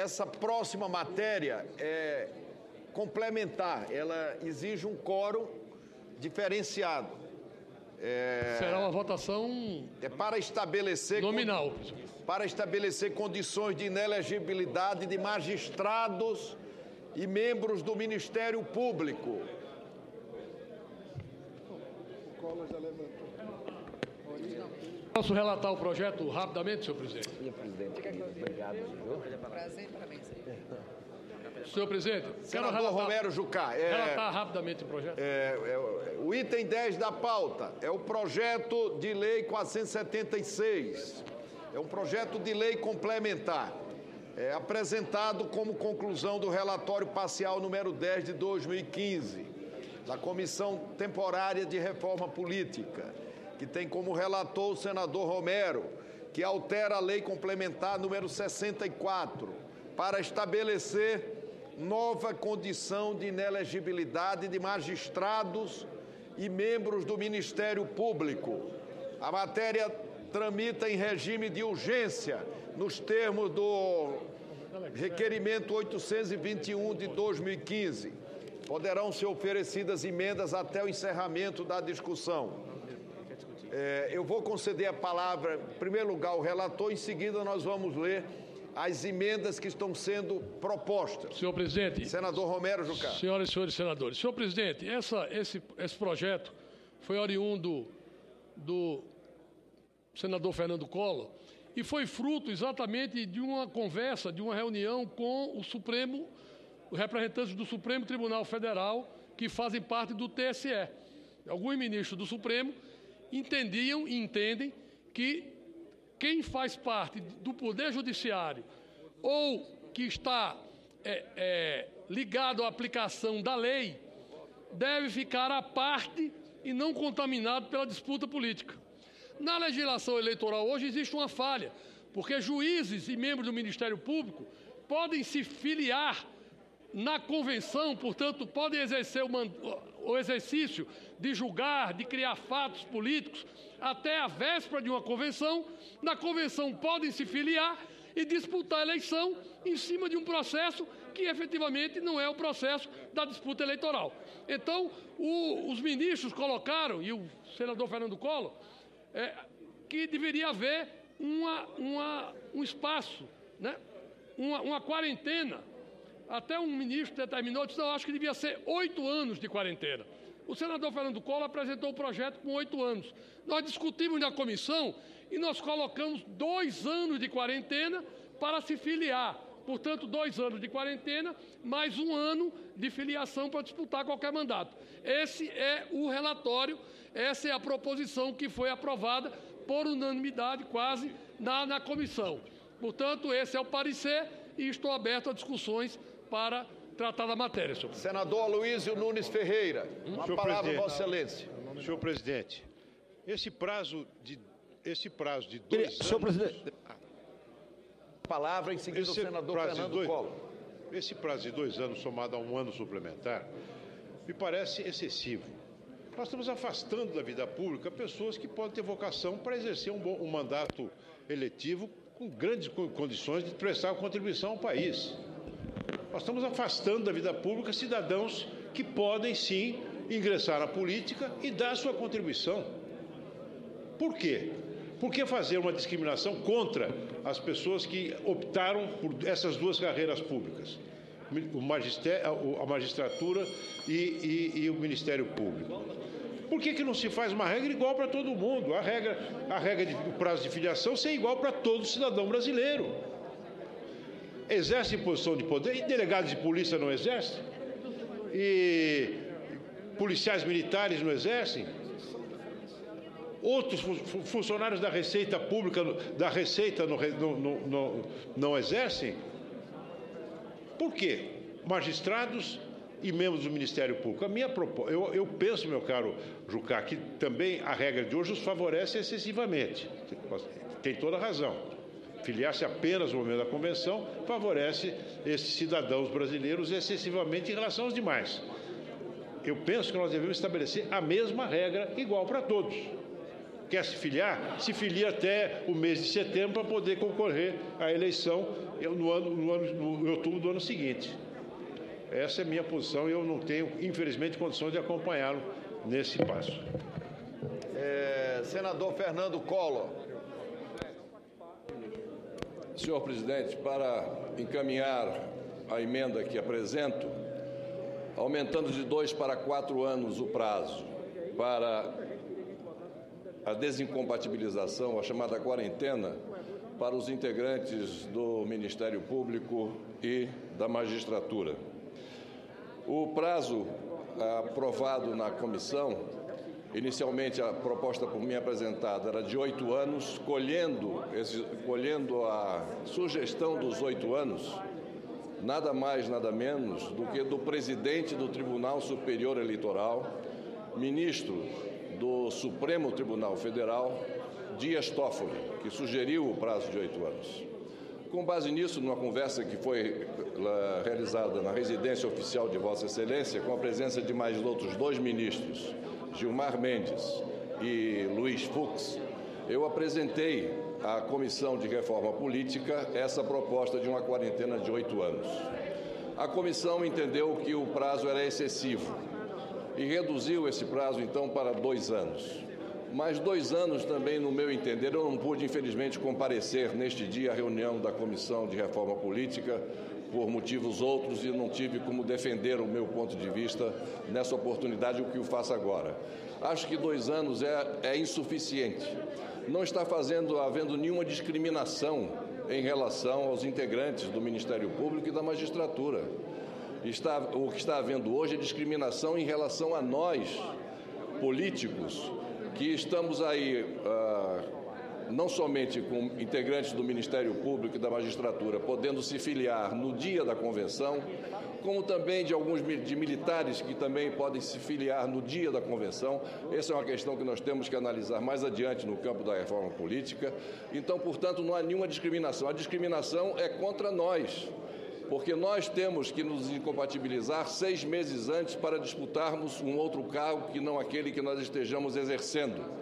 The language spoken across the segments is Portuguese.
essa próxima matéria é complementar, ela exige um quórum diferenciado. Será uma votação para estabelecer nominal. Para estabelecer condições de inelegibilidade de magistrados e membros do Ministério Público. O Collor já levantou. Posso relatar o projeto rapidamente, senhor presidente? Senhor presidente, obrigado. Prazer, parabéns. Senhor presidente, Senador Romero Jucá. Relatar rapidamente o projeto. O item 10 da pauta é o projeto de lei 476. É um projeto de lei complementar. É apresentado como conclusão do relatório parcial número 10 de 2015, da Comissão Temporária de Reforma Política, que tem como relator o senador Romero, que altera a lei complementar número 64, para estabelecer nova condição de inelegibilidade de magistrados e membros do Ministério Público. A matéria tramita em regime de urgência, nos termos do requerimento 821 de 2015. Poderão ser oferecidas emendas até o encerramento da discussão. Eu vou conceder a palavra, em primeiro lugar, ao relator, em seguida nós vamos ler as emendas que estão sendo propostas. Senhor presidente. Senador Romero Jucá. Senhoras e senhores senadores. Senhor presidente, esse projeto foi oriundo do senador Fernando Collor e foi fruto exatamente de uma conversa, de uma reunião com o Supremo, os representantes do Supremo Tribunal Federal, que fazem parte do TSE. Alguns ministros do Supremo entendiam e entendem que quem faz parte do Poder Judiciário ou que está ligado à aplicação da lei deve ficar à parte e não contaminado pela disputa política. Na legislação eleitoral hoje existe uma falha, porque juízes e membros do Ministério Público podem se filiar na convenção, portanto, podem exercer o exercício de julgar, de criar fatos políticos, até a véspera de uma convenção. Na convenção podem se filiar e disputar a eleição em cima de um processo que efetivamente não é o processo da disputa eleitoral. Então, os ministros colocaram, e o senador Fernando Collor, que deveria haver um espaço, né? uma quarentena. Até um ministro determinou, disse, eu acho que devia ser 8 anos de quarentena. O senador Fernando Collor apresentou o projeto com 8 anos. Nós discutimos na comissão e nós colocamos 2 anos de quarentena para se filiar. Portanto, 2 anos de quarentena, mais 1 ano de filiação para disputar qualquer mandato. Esse é o relatório, essa é a proposição que foi aprovada por unanimidade quase na comissão. Portanto, esse é o parecer e estou aberto a discussões para tratar da matéria, senhor presidente. Senador Aloysio Nunes Ferreira, uma palavra, Vossa Excelência. Senhor presidente, esse prazo de 2 anos... Senhor presidente, palavra em seguida ao senador Fernando Collor. Esse prazo de 2 anos somado a 1 ano suplementar me parece excessivo. Nós estamos afastando da vida pública pessoas que podem ter vocação para exercer um mandato eletivo com grandes condições de prestar contribuição ao país. Nós estamos afastando da vida pública cidadãos que podem, sim, ingressar na política e dar sua contribuição. Por quê? Por que fazer uma discriminação contra as pessoas que optaram por essas 2 carreiras públicas? A magistratura e o Ministério Público. Por que não se faz uma regra igual para todo mundo? A regra de prazo de filiação ser igual para todo cidadão brasileiro. Exerce posição de poder e delegados de polícia não exercem? E policiais militares não exercem? Outros funcionários da Receita Pública, da Receita não exercem? Por quê? Magistrados e membros do Ministério Público. Eu penso, meu caro Jucá, que também a regra de hoje os favorece excessivamente. Tem toda a razão. Filiar-se apenas no momento da convenção favorece esses cidadãos brasileiros excessivamente em relação aos demais. Eu penso que nós devemos estabelecer a mesma regra igual para todos. quer se filia até o mês de setembro para poder concorrer à eleição em outubro do ano seguinte. Essa é a minha posição e eu não tenho, infelizmente, condições de acompanhá-lo nesse passo. Senador Fernando Collor. Senhor presidente, para encaminhar a emenda que apresento, aumentando de 2 para 4 anos o prazo para a desincompatibilização, a chamada quarentena, para os integrantes do Ministério Público e da magistratura. O prazo aprovado na comissão, inicialmente a proposta por mim apresentada era de 8 anos, colhendo a sugestão dos 8 anos, nada mais, nada menos do que do presidente do Tribunal Superior Eleitoral, ministro do Supremo Tribunal Federal, Dias Toffoli, que sugeriu o prazo de 8 anos. Com base nisso, numa conversa que foi realizada na residência oficial de Vossa Excelência, com a presença de mais outros 2 ministros, Gilmar Mendes e Luiz Fux, eu apresentei à Comissão de Reforma Política essa proposta de uma quarentena de 8 anos. A comissão entendeu que o prazo era excessivo e reduziu esse prazo, então, para 2 anos. Mas 2 anos também, no meu entender, eu não pude, infelizmente, comparecer neste dia à reunião da Comissão de Reforma Política por motivos outros e não tive como defender o meu ponto de vista nessa oportunidade, o que eu faço agora. Acho que 2 anos é insuficiente. Não está havendo nenhuma discriminação em relação aos integrantes do Ministério Público e da magistratura. O que está havendo hoje é discriminação em relação a nós, políticos, que estamos aí não somente com integrantes do Ministério Público e da magistratura podendo se filiar no dia da convenção, como também de militares que também podem se filiar no dia da convenção. Essa é uma questão que nós temos que analisar mais adiante no campo da reforma política. Então, portanto, não há nenhuma discriminação. A discriminação é contra nós, porque nós temos que nos incompatibilizar 6 meses antes para disputarmos um outro cargo que não aquele que nós estejamos exercendo.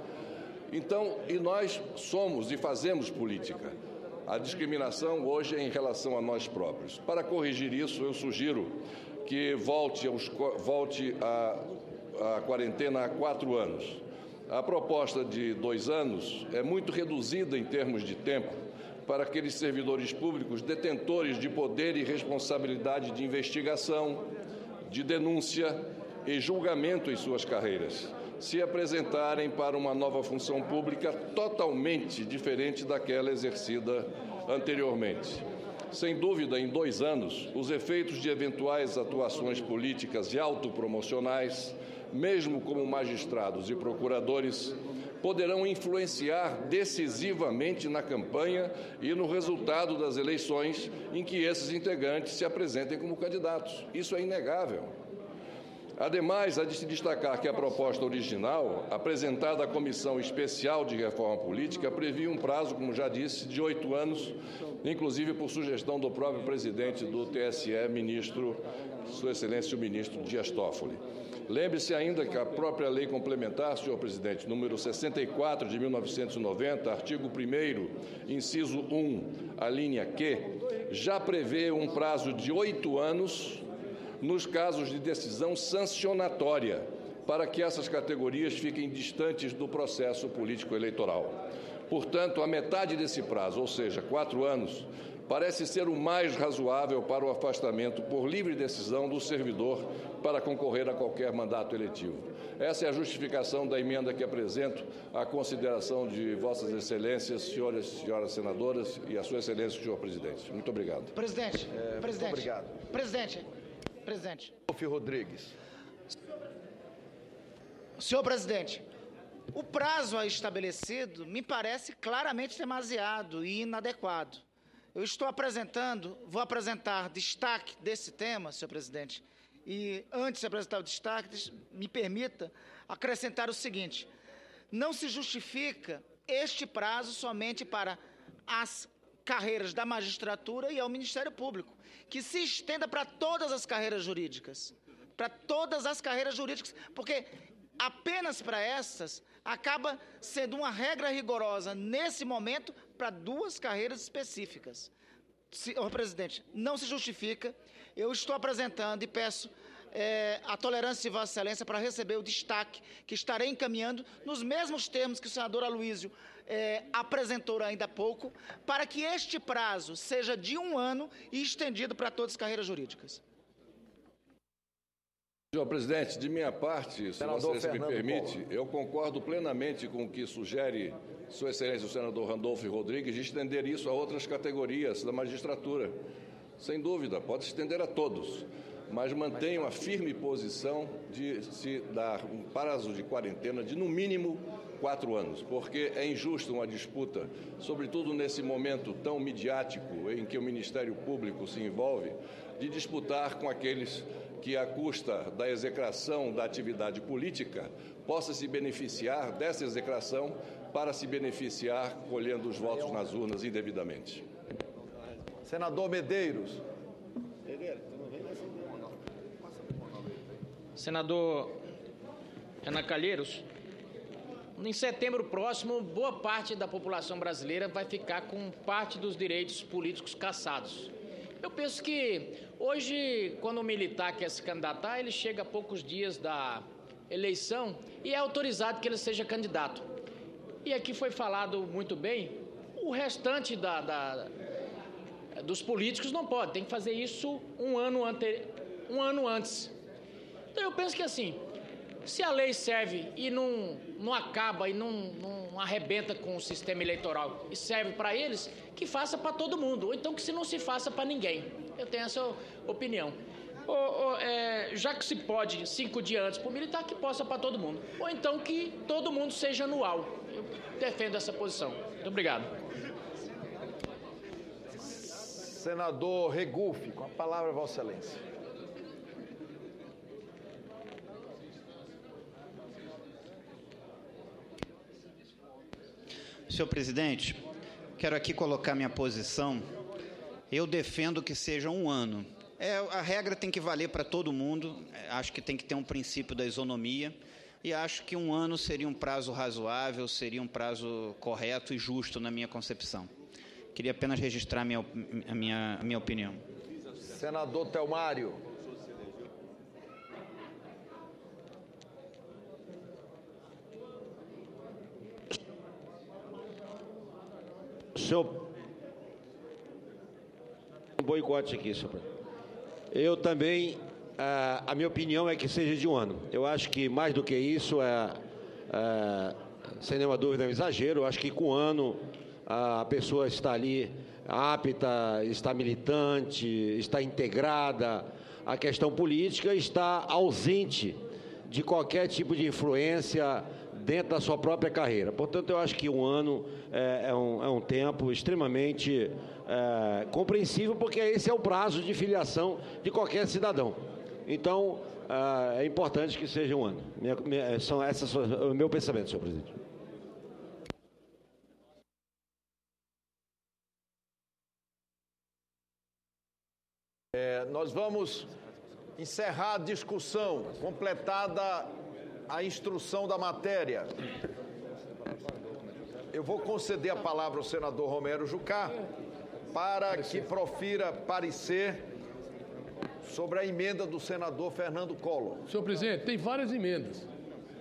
Então, e nós somos e fazemos política. A discriminação hoje é em relação a nós próprios. Para corrigir isso, eu sugiro que volte a quarentena a 4 anos. A proposta de 2 anos é muito reduzida em termos de tempo para aqueles servidores públicos detentores de poder e responsabilidade de investigação, de denúncia e julgamento em suas carreiras, se apresentarem para uma nova função pública totalmente diferente daquela exercida anteriormente. Sem dúvida, em 2 anos, os efeitos de eventuais atuações políticas e autopromocionais, mesmo como magistrados e procuradores, poderão influenciar decisivamente na campanha e no resultado das eleições em que esses integrantes se apresentem como candidatos. Isso é inegável. Ademais, há de se destacar que a proposta original, apresentada à Comissão Especial de Reforma Política, previa um prazo, como já disse, de 8 anos, inclusive por sugestão do próprio presidente do TSE, Sua Excelência o ministro Dias Toffoli. Lembre-se ainda que a própria lei complementar, senhor presidente, número 64 de 1990, artigo 1º, inciso 1, a linha Q, já prevê um prazo de 8 anos nos casos de decisão sancionatória, para que essas categorias fiquem distantes do processo político-eleitoral. Portanto, a metade desse prazo, ou seja, 4 anos, parece ser o mais razoável para o afastamento por livre decisão do servidor para concorrer a qualquer mandato eletivo. Essa é a justificação da emenda que apresento à consideração de Vossas Excelências, senhoras e senhoras senadoras, e a Sua Excelência, senhor presidente. Muito obrigado. Presidente, Muito obrigado. Presidente. Rodrigues. Senhor presidente, o prazo aí estabelecido me parece claramente demasiado e inadequado. Eu vou apresentar destaque desse tema, senhor presidente, e antes de apresentar o destaque, me permita acrescentar o seguinte: não se justifica este prazo somente para as carreiras da magistratura e ao Ministério Público, que se estenda para todas as carreiras jurídicas, porque apenas para essas acaba sendo uma regra rigorosa nesse momento para duas carreiras específicas. Senhor presidente, não se justifica. Eu estou apresentando e peço a tolerância de Vossa Excelência para receber o destaque que estarei encaminhando nos mesmos termos que o senador Aloysio apresentou ainda há pouco, para que este prazo seja de 1 ano e estendido para todas as carreiras jurídicas. Senhor presidente, de minha parte, se Vossa Excelência me permite, eu concordo plenamente com o que sugere Sua Excelência o senador Randolfo Rodrigues de estender isso a outras categorias da magistratura. Sem dúvida, pode estender a todos, mas mantenho a firme posição de se dar um prazo de quarentena de, no mínimo, 4 anos, porque é injusto uma disputa, sobretudo nesse momento tão midiático em que o Ministério Público se envolve, de disputar com aqueles que, à custa da execração da atividade política, possa se beneficiar dessa execração para se beneficiar colhendo os votos nas urnas indevidamente. Senador Medeiros. Senador Renan Calheiros, em setembro próximo, boa parte da população brasileira vai ficar com parte dos direitos políticos cassados. Eu penso que hoje, quando o militar quer se candidatar, ele chega a poucos dias da eleição e é autorizado que ele seja candidato. E aqui foi falado muito bem, o restante dos políticos não pode, tem que fazer isso um ano antes. Então eu penso que assim, se a lei serve e não acaba e não arrebenta com o sistema eleitoral e serve para eles, que faça para todo mundo, ou então que se não se faça para ninguém. Eu tenho essa opinião. Já que se pode 5 dias antes para o militar, que possa para todo mundo. Ou então que todo mundo seja anual. Eu defendo essa posição. Muito obrigado. Senador Regufe, com a palavra, Vossa Excelência. Senhor presidente, quero aqui colocar minha posição. Eu defendo que seja 1 ano. A regra tem que valer para todo mundo. Acho que tem que ter um princípio da isonomia. E acho que 1 ano seria um prazo razoável, seria um prazo correto e justo na minha concepção. Queria apenas registrar a minha opinião. Senador Telmário. Senhor, um boicote aqui, senhor presidente. Eu também, a minha opinião é que seja de 1 ano. Eu acho que mais do que isso, sem nenhuma dúvida, é um exagero. Eu acho que com 1 ano a pessoa está ali apta, está militante, está integrada à questão política, está ausente de qualquer tipo de influência dentro da sua própria carreira. Portanto, eu acho que 1 ano é um tempo extremamente compreensível, porque esse é o prazo de filiação de qualquer cidadão. Então, é importante que seja 1 ano. Esse é o meu pensamento, senhor presidente. Nós vamos encerrar a discussão, completada a instrução da matéria. Eu vou conceder a palavra ao senador Romero Jucá para que profira parecer sobre a emenda do senador Fernando Collor. Senhor presidente, tem várias emendas,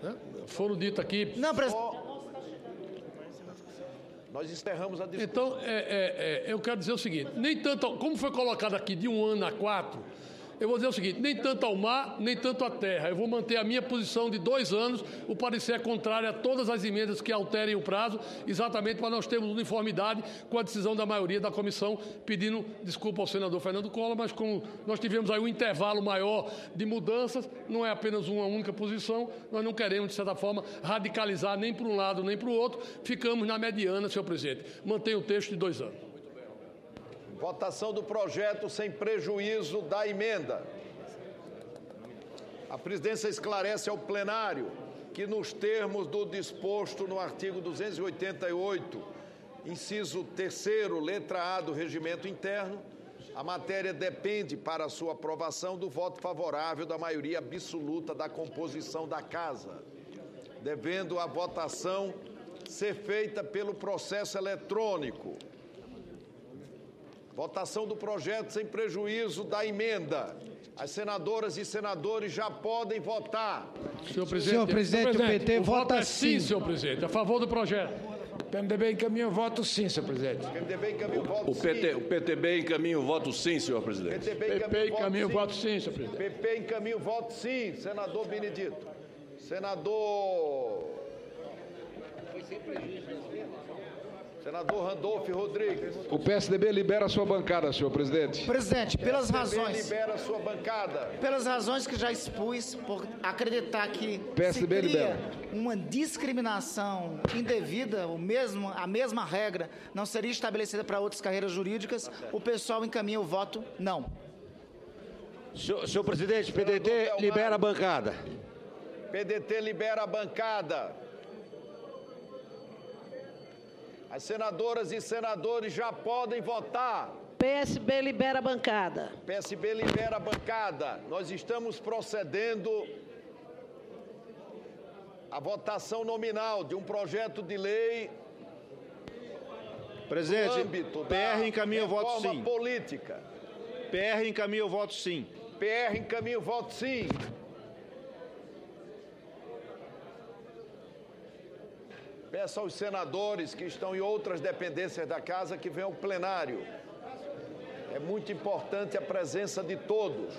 né? Foram ditas aqui... Não, presidente. Nós encerramos a discussão. Então, eu quero dizer o seguinte, nem tanto, como foi colocado aqui de 1 ano a 4, eu vou dizer o seguinte, nem tanto ao mar, nem tanto à terra. Eu vou manter a minha posição de 2 anos, o parecer é contrário a todas as emendas que alterem o prazo, exatamente para nós termos uniformidade com a decisão da maioria da comissão, pedindo desculpa ao senador Fernando Collor, mas como nós tivemos aí um intervalo maior de mudanças, não é apenas uma única posição, nós não queremos, de certa forma, radicalizar nem para um lado nem para o outro, ficamos na mediana, senhor presidente. Mantenho o texto de 2 anos. Votação do projeto sem prejuízo da emenda. A presidência esclarece ao plenário que, nos termos do disposto no artigo 288, inciso 3º, letra A do regimento interno, a matéria depende, para sua aprovação, do voto favorável da maioria absoluta da composição da Casa. devendo a votação ser feita pelo processo eletrônico. Votação do projeto sem prejuízo da emenda. As senadoras e senadores já podem votar. Senhor presidente, o PT vota sim, senhor presidente, a favor do projeto. O PMDB encaminha o voto sim, senhor presidente. O PMDB encaminha o voto sim. O PTB encaminha o voto sim, senhor presidente. PP encaminha o voto sim, senhor presidente. PP encaminha o voto sim, senador Benedito. Senador Randolfo Rodrigues. O PSDB libera a sua bancada, senhor presidente. Presidente, pelas razões... libera a sua bancada. Pelas razões que já expus, por acreditar que PSDB se cria libera. uma discriminação indevida, a mesma regra não seria estabelecida para outras carreiras jurídicas, o pessoal encaminha o voto não. Senhor presidente, PDT libera a bancada. PDT libera a bancada. As senadoras e senadores já podem votar. PSB libera a bancada. PSB libera a bancada. Nós estamos procedendo à votação nominal de um projeto de lei. Presidente, no âmbito PR encaminha o voto sim. Política. PR encaminha o voto sim. PR encaminha o voto sim. Peço aos senadores que estão em outras dependências da casa que venham ao plenário. É muito importante a presença de todos.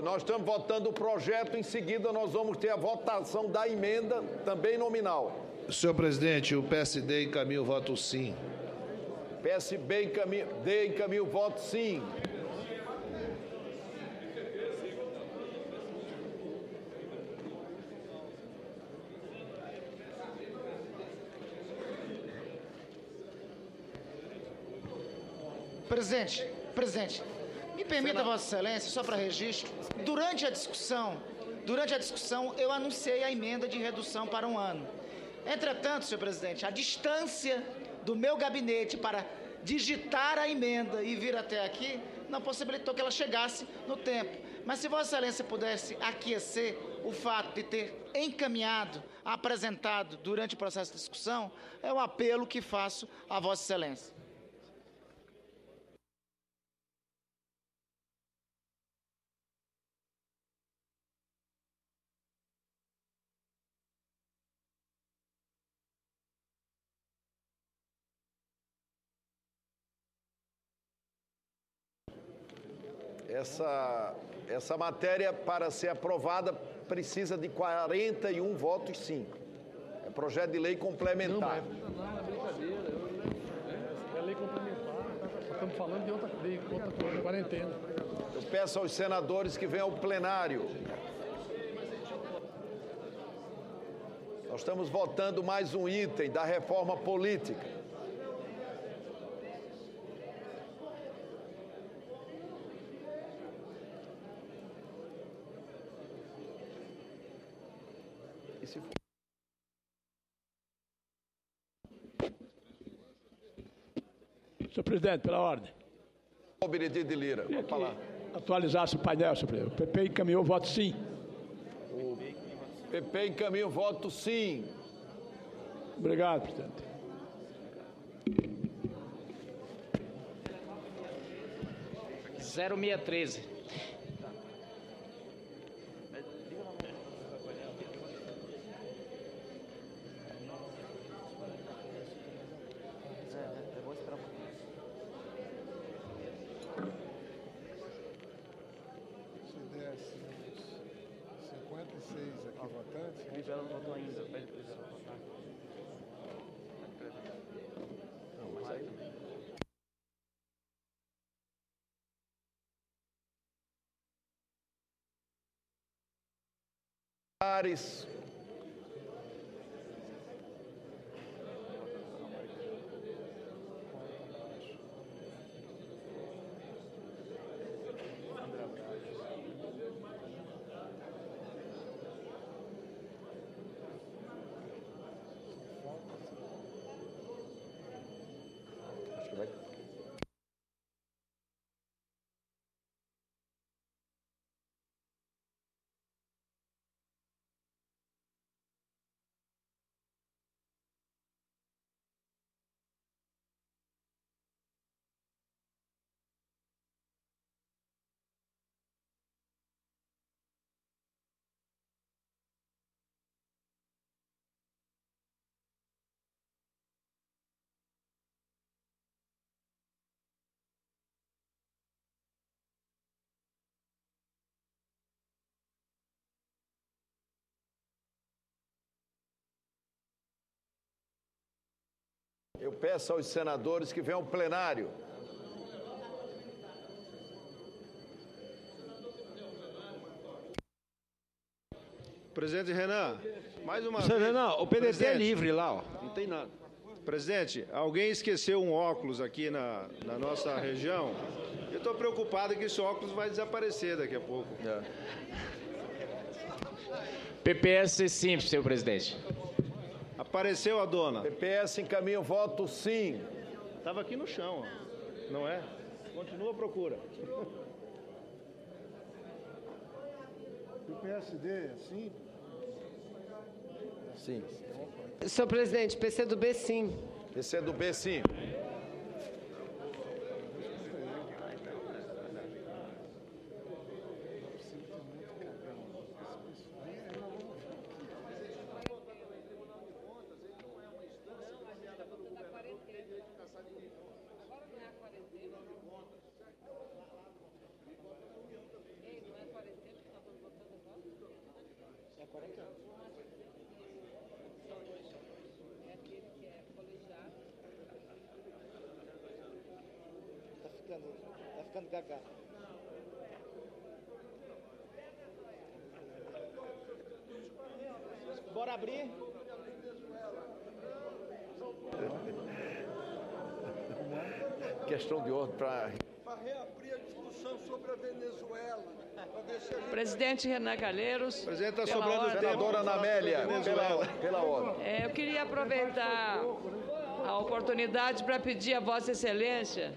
Nós estamos votando o projeto, em seguida nós vamos ter a votação da emenda, também nominal. Senhor presidente, o PSD encaminha o voto sim. PSB encaminha o voto sim. Presidente, me permita, Vossa Excelência, só para registro, durante a discussão, eu anunciei a emenda de redução para 1 ano. Entretanto, senhor presidente, a distância do meu gabinete para digitar a emenda e vir até aqui não possibilitou que ela chegasse no tempo. Mas se Vossa Excelência pudesse aquecer o fato de ter encaminhado, apresentado durante o processo de discussão, é o apelo que faço a Vossa Excelência. Essa matéria, para ser aprovada, precisa de 41 votos sim. É projeto de lei complementar. Não, é brincadeira. É lei complementar. Estamos falando de outra lei, outra coisa, quarentena. Eu peço aos senadores que venham ao plenário. Nós estamos votando mais um item da reforma política. Senhor presidente, pela ordem. O Benedito de Lira, vou falar. Atualizasse o painel, senhor presidente. O PP encaminhou o voto sim. O PP encaminha o voto sim. Obrigado, presidente. Zero 0613. Eu peço aos senadores que venham ao plenário. Presidente Renan, mais uma vez... Renan, o PDT Presidente, é livre lá, ó. Não tem nada. Presidente, alguém esqueceu um óculos aqui na nossa região. Eu estou preocupado que esse óculos vai desaparecer daqui a pouco. PPS sim, senhor presidente. Apareceu a dona. PPS encaminha o voto sim. Estava aqui no chão, ó. Não é? Continua a procura. O PSD, sim? Sim. Senhor presidente, PCdoB, sim. PCdoB, sim. Tá ficando gaga. Bora abrir. Questão de ordem para reabrir a discussão sobre a Venezuela. Presidente Renan Calheiros. Presidente, está sobrando tempo. Senadora Ana Amélia, pela ordem. Eu queria aproveitar a oportunidade para pedir a Vossa Excelência,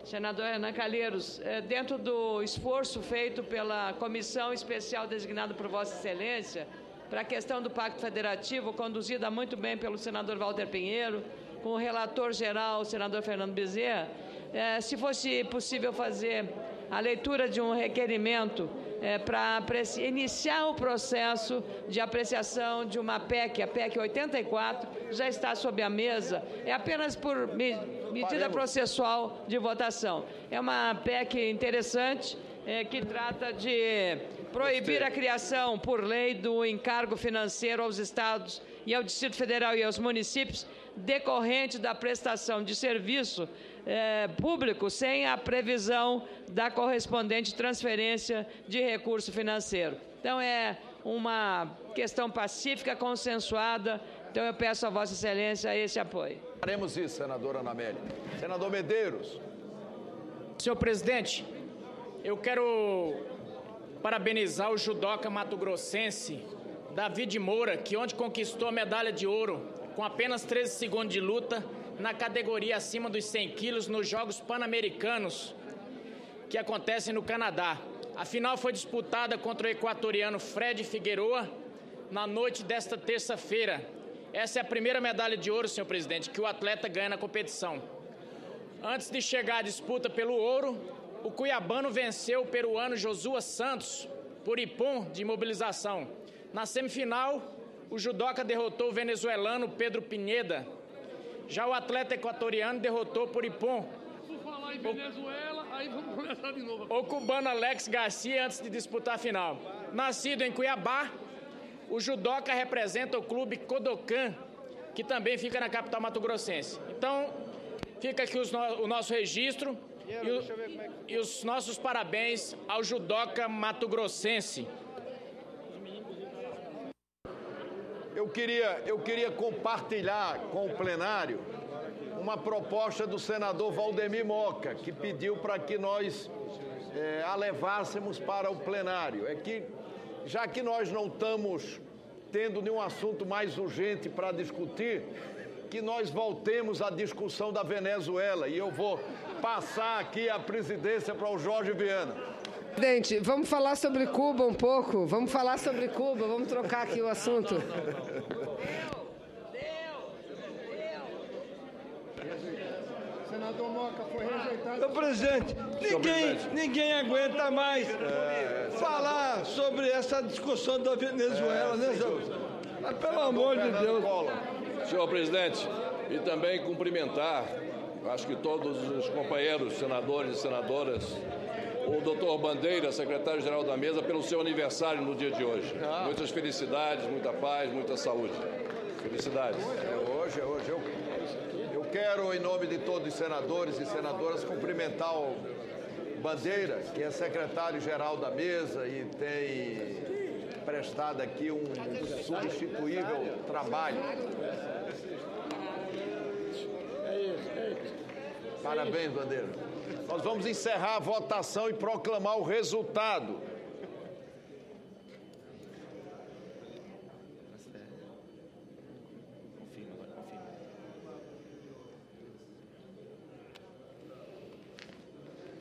senador Renan Calheiros, dentro do esforço feito pela comissão especial designada por Vossa Excelência para a questão do Pacto Federativo, conduzida muito bem pelo senador Walter Pinheiro, com o relator geral, o senador Fernando Bezerra, se fosse possível fazer a leitura de um requerimento para iniciar o processo de apreciação de uma PEC, a PEC 84, já está sob a mesa, é apenas por medida processual de votação. É uma PEC interessante, que trata de proibir a criação por lei do encargo financeiro aos estados e ao Distrito Federal e aos municípios decorrente da prestação de serviço público sem a previsão da correspondente transferência de recurso financeiro. Então, é uma questão pacífica, consensuada. Então, eu peço a Vossa Excelência esse apoio. Faremos isso, senadora Ana Amélia. Senador Medeiros. Senhor presidente, eu quero parabenizar o judoca mato-grossense David Moura, que ontem conquistou a medalha de ouro com apenas 13 segundos de luta na categoria acima dos 100 quilos nos Jogos Pan-Americanos que acontecem no Canadá. A final foi disputada contra o equatoriano Fred Figueroa na noite desta terça-feira. Essa é a primeira medalha de ouro, senhor presidente, que o atleta ganha na competição. Antes de chegar à disputa pelo ouro, o cuiabano venceu o peruano Josua Santos por ipom de imobilização. Na semifinal, o judoca derrotou o venezuelano Pedro Pineda. Já o atleta equatoriano derrotou por ipom Falar em Venezuela, aí vamos começar de novo. o cubano Alex Garcia antes de disputar a final. Nascido em Cuiabá, o judoca representa o clube Kodokan, que também fica na capital mato-grossense. Então, fica aqui o nosso registro e os nossos parabéns ao judoca mato-grossense. Eu queria compartilhar com o plenário uma proposta do senador Valdemir Moca, que pediu para que nós a levássemos para o plenário. É que, já que nós não estamos tendo nenhum assunto mais urgente para discutir, que nós voltemos à discussão da Venezuela. E eu vou passar aqui a presidência para o Jorge Viana. Presidente, vamos falar sobre Cuba um pouco. Vamos falar sobre Cuba, vamos trocar aqui o assunto. Senador Moca, foi rejeitado. Senhor presidente, ninguém aguenta mais falar sobre essa discussão da Venezuela, né, senhor? Mas, pelo amor de Deus. Senhor presidente, e também cumprimentar, acho que todos os companheiros, senadores e senadoras, o doutor Bandeira, secretário-geral da mesa, pelo seu aniversário no dia de hoje. Muitas felicidades, muita paz, muita saúde. Felicidades. Hoje. Eu quero, em nome de todos os senadores e senadoras, cumprimentar o Bandeira, que é secretário-geral da mesa e tem prestado aqui um substituível trabalho. Parabéns, Bandeira. Nós vamos encerrar a votação e proclamar o resultado.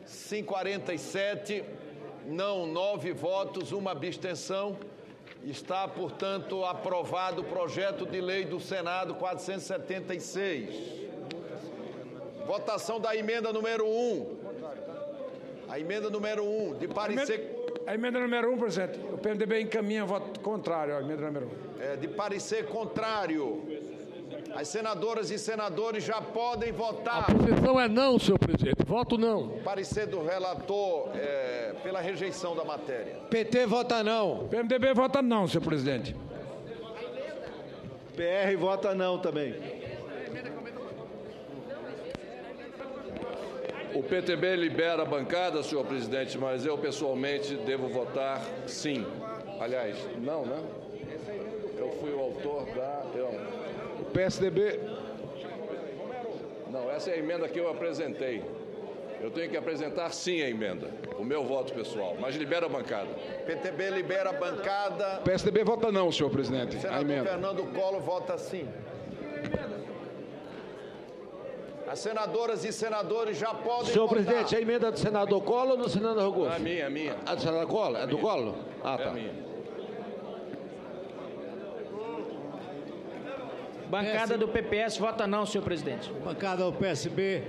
Sim, 47, não 9 votos, uma abstenção. Está, portanto, aprovado o projeto de lei do Senado 476. Votação da emenda número 1. A emenda número 1, de parecer... A emenda número 1, presidente. O PMDB encaminha voto contrário à emenda número 1. De parecer contrário. As senadoras e senadores já podem votar. A posição é não, senhor presidente. Voto não. Parecer do relator pela rejeição da matéria. PT vota não. PMDB vota não, senhor presidente. PR vota não também. O PTB libera a bancada, senhor presidente, mas eu pessoalmente devo votar sim. Aliás, não, né? Eu fui o autor da... O PSDB... Não, essa é a emenda que eu apresentei. Eu tenho que apresentar sim a emenda, o meu voto pessoal, mas libera a bancada. PTB libera a bancada. O PSDB vota não, senhor presidente. Senador Fernando Collor vota sim. As senadoras e senadores já podem Senhor votar. presidente, a emenda do senador Collor ou do senador Augusto? A minha. A do senador Collor? É do Collor? Ah, tá. É a minha. Bancada do PPS vota não, senhor presidente. Bancada do PSB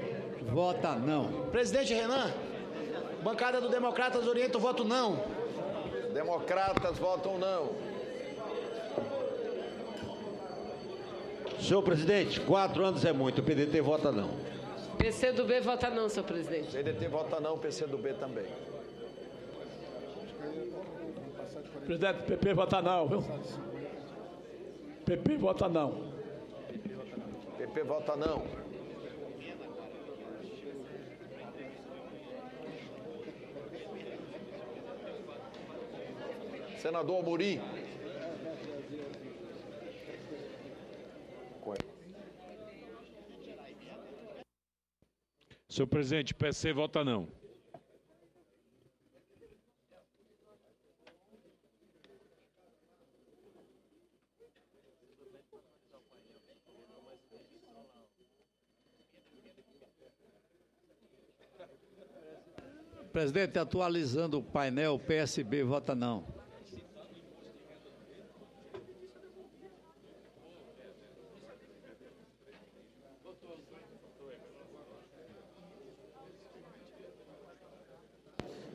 vota não. Presidente Renan, bancada do Democratas orienta o voto não. Democratas votam não. Senhor presidente, 4 anos é muito, o PDT vota não. PCdoB vota não, senhor presidente. PDT vota não, PCdoB também. Presidente, PP vota não, viu? PP vota não. PP vota não. Senador Amorim. Senhor presidente, PC vota não. Presidente, atualizando o painel, PSB vota não.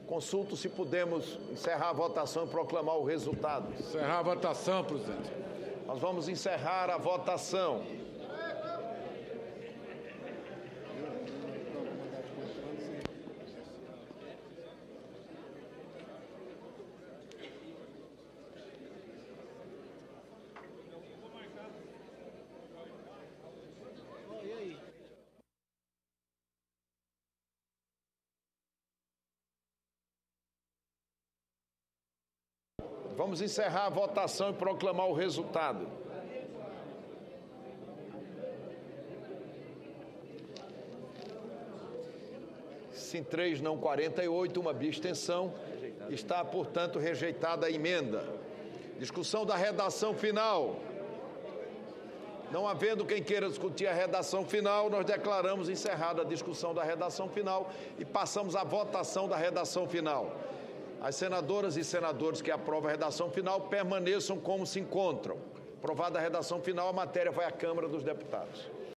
Consulto se podemos encerrar a votação e proclamar o resultado. Encerrar a votação, presidente. Nós vamos encerrar a votação. Vamos encerrar a votação e proclamar o resultado. Sim, 3, não 48, uma abstenção. Está, portanto, rejeitada a emenda. Discussão da redação final. Não havendo quem queira discutir a redação final, nós declaramos encerrada a discussão da redação final e passamos à votação da redação final. As senadoras e senadores que aprovam a redação final permaneçam como se encontram. Aprovada a redação final, a matéria vai à Câmara dos Deputados.